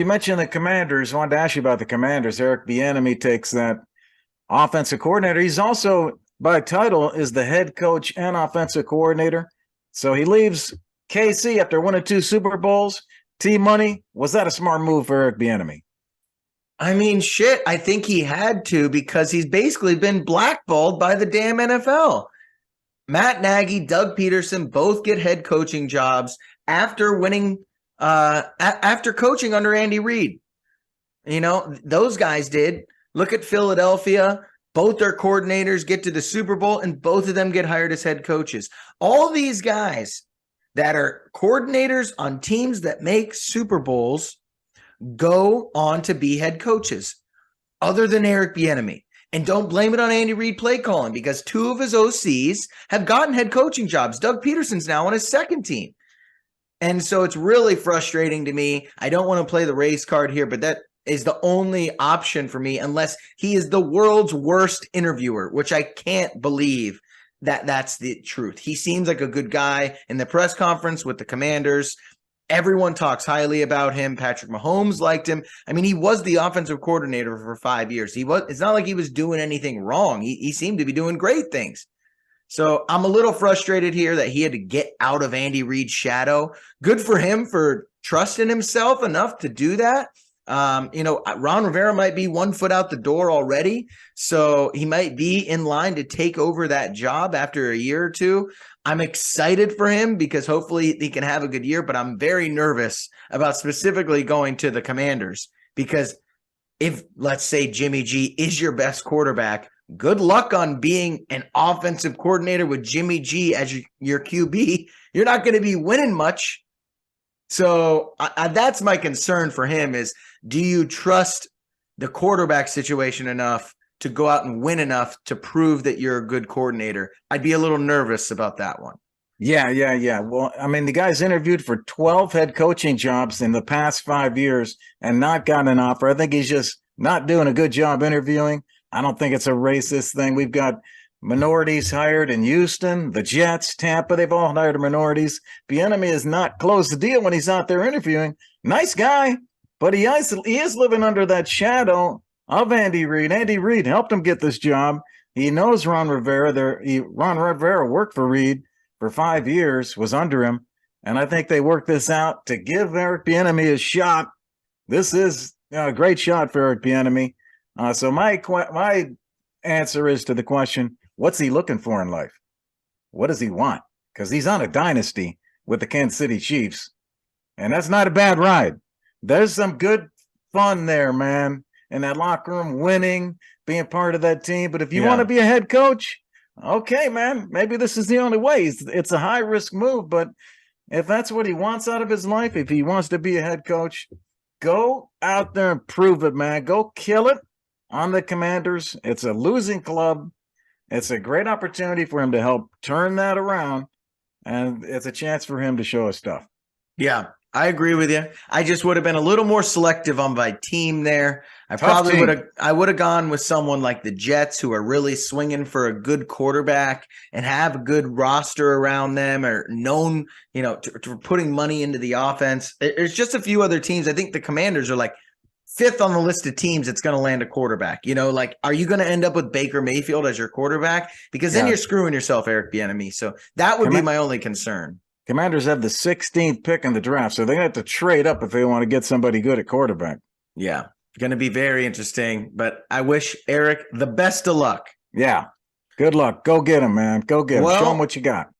You mentioned the Commanders. I wanted to ask you about the Commanders. Eric Bieniemy takes that offensive coordinator. He's also, by title, is the head coach and offensive coordinator. So he leaves KC after winning 2 Super Bowls. Team money. Was that a smart move for Eric Bieniemy? I mean, shit, I think he had to because he's basically been blackballed by the damn NFL. Matt Nagy, Doug Peterson both get head coaching jobs after winning, after coaching under Andy Reid. You know, those guys did. Look at Philadelphia. Both their coordinators get to the Super Bowl, and both of them get hired as head coaches. All these guys that are coordinators on teams that make Super Bowls go on to be head coaches, other than Eric Bieniemy. And don't blame it on Andy Reid play calling, because 2 of his OCs have gotten head coaching jobs. Doug Peterson's now on his second team. And so it's really frustrating to me. I don't want to play the race card here, but that is the only option for me, unless he is the world's worst interviewer, which I can't believe that that's the truth. He seems like a good guy in the press conference with the Commanders. Everyone talks highly about him. Patrick Mahomes liked him. I mean, he was the offensive coordinator for 5 years. It's not like he was doing anything wrong. He seemed to be doing great things. So I'm a little frustrated here that he had to get out of Andy Reid's shadow. Good for him for trusting himself enough to do that. Ron Rivera might be 1 foot out the door already, so he might be in line to take over that job after a year or two. I'm excited for him because hopefully he can have a good year, but I'm very nervous about specifically going to the Commanders, because if, let's say, Jimmy G is your best quarterback, good luck on being an offensive coordinator with Jimmy G as your QB. You're not going to be winning much. So that's my concern for him is, do you trust the quarterback situation enough to go out and win enough to prove that you're a good coordinator? I'd be a little nervous about that one. Yeah. Well, I mean, the guy's interviewed for 12 head coaching jobs in the past 5 years and not gotten an offer. I think he's just not doing a good job interviewing. I don't think it's a racist thing. We've got minorities hired in Houston, the Jets, Tampa. They've all hired minorities. Bieniemy has not closed the deal when he's out there interviewing. Nice guy, but he is living under that shadow of Andy Reid. Andy Reid helped him get this job. He knows Ron Rivera. Ron Rivera worked for Reid for 5 years, was under him, and I think they worked this out to give Eric Bieniemy a shot. This is a great shot for Eric Bieniemy. So my answer is to the question, what's he looking for in life? What does he want? Because he's on a dynasty with the Kansas City Chiefs, and that's not a bad ride. There's some good fun there, man, in that locker room, winning, being part of that team. But if you want to be a head coach, okay, man, maybe this is the only way. It's a high-risk move, but if that's what he wants out of his life, if he wants to be a head coach, go out there and prove it, man. Go kill it on the Commanders. It's a losing club. It's a great opportunity for him to help turn that around, and it's a chance for him to show his stuff. Yeah, I agree with you. I just would have been a little more selective on my team there. I would have gone with someone like the Jets, who are really swinging for a good quarterback and have a good roster around them, or known, to putting money into the offense. There's just a few other teams. I think the Commanders are like 5th on the list of teams that's going to land a quarterback. Are you going to end up with Baker Mayfield as your quarterback? Because then you're screwing yourself, Eric Bieniemy. So that would be my only concern. Commanders have the 16th pick in the draft, so they have to trade up if they want to get somebody good at quarterback. Yeah, going to be very interesting, but I wish Eric the best of luck. Yeah, good luck. Go get him, man. Go get him. Show him what you got.